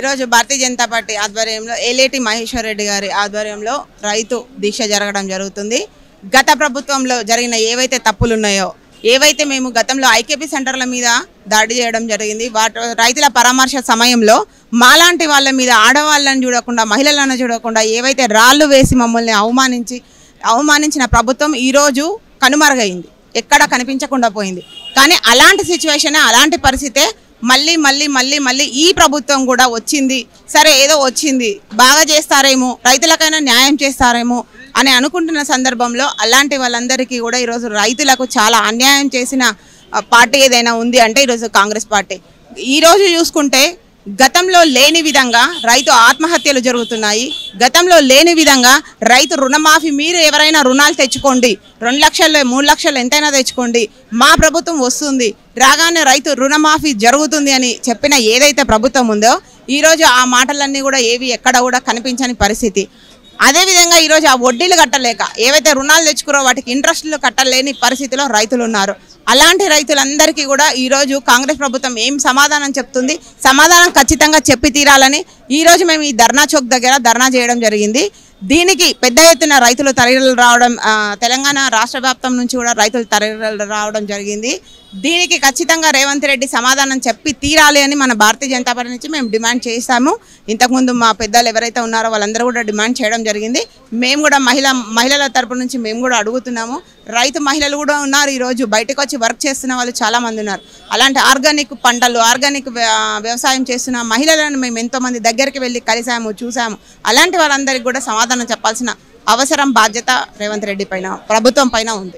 ఈరోజు భారతీయ జనతా పార్టీ ఆధ్వర్యంలో ఏలేటి మహేశ్వర్ రెడ్డి గారి ఆధ్వర్యంలో రైతు దీక్ష జరగడం జరుగుతుంది. గత ప్రభుత్వంలో జరిగిన ఏవైతే తప్పులు ఉన్నాయో, ఏవైతే మేము గతంలో ఐకేపీ సెంటర్ల మీద దాడి చేయడం జరిగింది, రైతుల పరామర్శ సమయంలో మాలాంటి వాళ్ళ మీద ఆడవాళ్ళని చూడకుండా, మహిళలను చూడకుండా ఏవైతే రాళ్ళు వేసి మమ్మల్ని అవమానించిన ప్రభుత్వం ఈరోజు కనుమరుగైంది, ఎక్కడ కనిపించకుండా పోయింది. కానీ అలాంటి సిచ్యువేషన్, అలాంటి పరిస్థితే మళ్ళీ ఈ ప్రభుత్వం కూడా వచ్చింది. సరే, ఏదో వచ్చింది, బాగా చేస్తారేమో, రైతులకైనా న్యాయం చేస్తారేమో అని అనుకుంటున్న సందర్భంలో అలాంటి వాళ్ళందరికీ కూడా ఈరోజు రైతులకు చాలా అన్యాయం చేసిన పార్టీ ఏదైనా ఉంది అంటే ఈరోజు కాంగ్రెస్ పార్టీ. ఈరోజు చూసుకుంటే గతంలో లేని విధంగా రైతు ఆత్మహత్యలు జరుగుతున్నాయి. గతంలో లేని విధంగా రైతు రుణమాఫీ, మీరు ఎవరైనా రుణాలు తెచ్చుకోండి, 2 లక్షలు 3 లక్షలు ఎంతైనా తెచ్చుకోండి, మా ప్రభుత్వం వస్తుంది, రాగానే రైతు రుణమాఫీ జరుగుతుంది అని చెప్పిన ఏదైతే ప్రభుత్వం ఉందో ఈరోజు ఆ మాటలన్నీ కూడా ఏవి ఎక్కడ కూడా కనిపించని పరిస్థితి. అదేవిధంగా ఈరోజు ఆ వడ్డీలు కట్టలేక ఏవైతే రుణాలు తెచ్చుకురో వాటికి ఇంట్రెస్ట్లు కట్టలేని పరిస్థితిలో రైతులు ఉన్నారు. అలాంటి రైతులందరికీ కూడా ఈరోజు కాంగ్రెస్ ప్రభుత్వం ఏం సమాధానం చెప్తుంది, సమాధానం ఖచ్చితంగా చెప్పి తీరాలని ఈరోజు మేము ఈ ధర్నా చౌక్ దగ్గర ధర్నా చేయడం జరిగింది. దీనికి పెద్ద ఎత్తున రైతులు తరలిలు రావడం, తెలంగాణ రాష్ట్ర వ్యాప్తం నుంచి కూడా రైతులు తరలిలు రావడం జరిగింది. దీనికి ఖచ్చితంగా రేవంత్ రెడ్డి సమాధానం చెప్పి తీరాలి అని మన భారతీయ జనతా పార్టీ నుంచి మేము డిమాండ్ చేస్తాము. ఇంతకుముందు మా పెద్దలు ఎవరైతే ఉన్నారో వాళ్ళందరూ కూడా డిమాండ్ చేయడం జరిగింది. మేము కూడా మహిళల తరపు నుంచి మేము కూడా అడుగుతున్నాము. రైతు మహిళలు కూడా ఉన్నారు, ఈరోజు బయటకు వచ్చి వర్క్ చేస్తున్న వాళ్ళు చాలామంది ఉన్నారు. అలాంటి ఆర్గానిక్ పంటలు, ఆర్గానిక్ వ్యవసాయం చేస్తున్న మహిళలను మేము ఎంతోమంది దగ్గరికి వెళ్ళి కలిసాము, చూసాము. అలాంటి వాళ్ళందరికీ కూడా సమాధానం చెప్పాల్సిన అవసరం, బాధ్యత రేవంత్ రెడ్డి పైన, ప్రభుత్వం పైన ఉంది.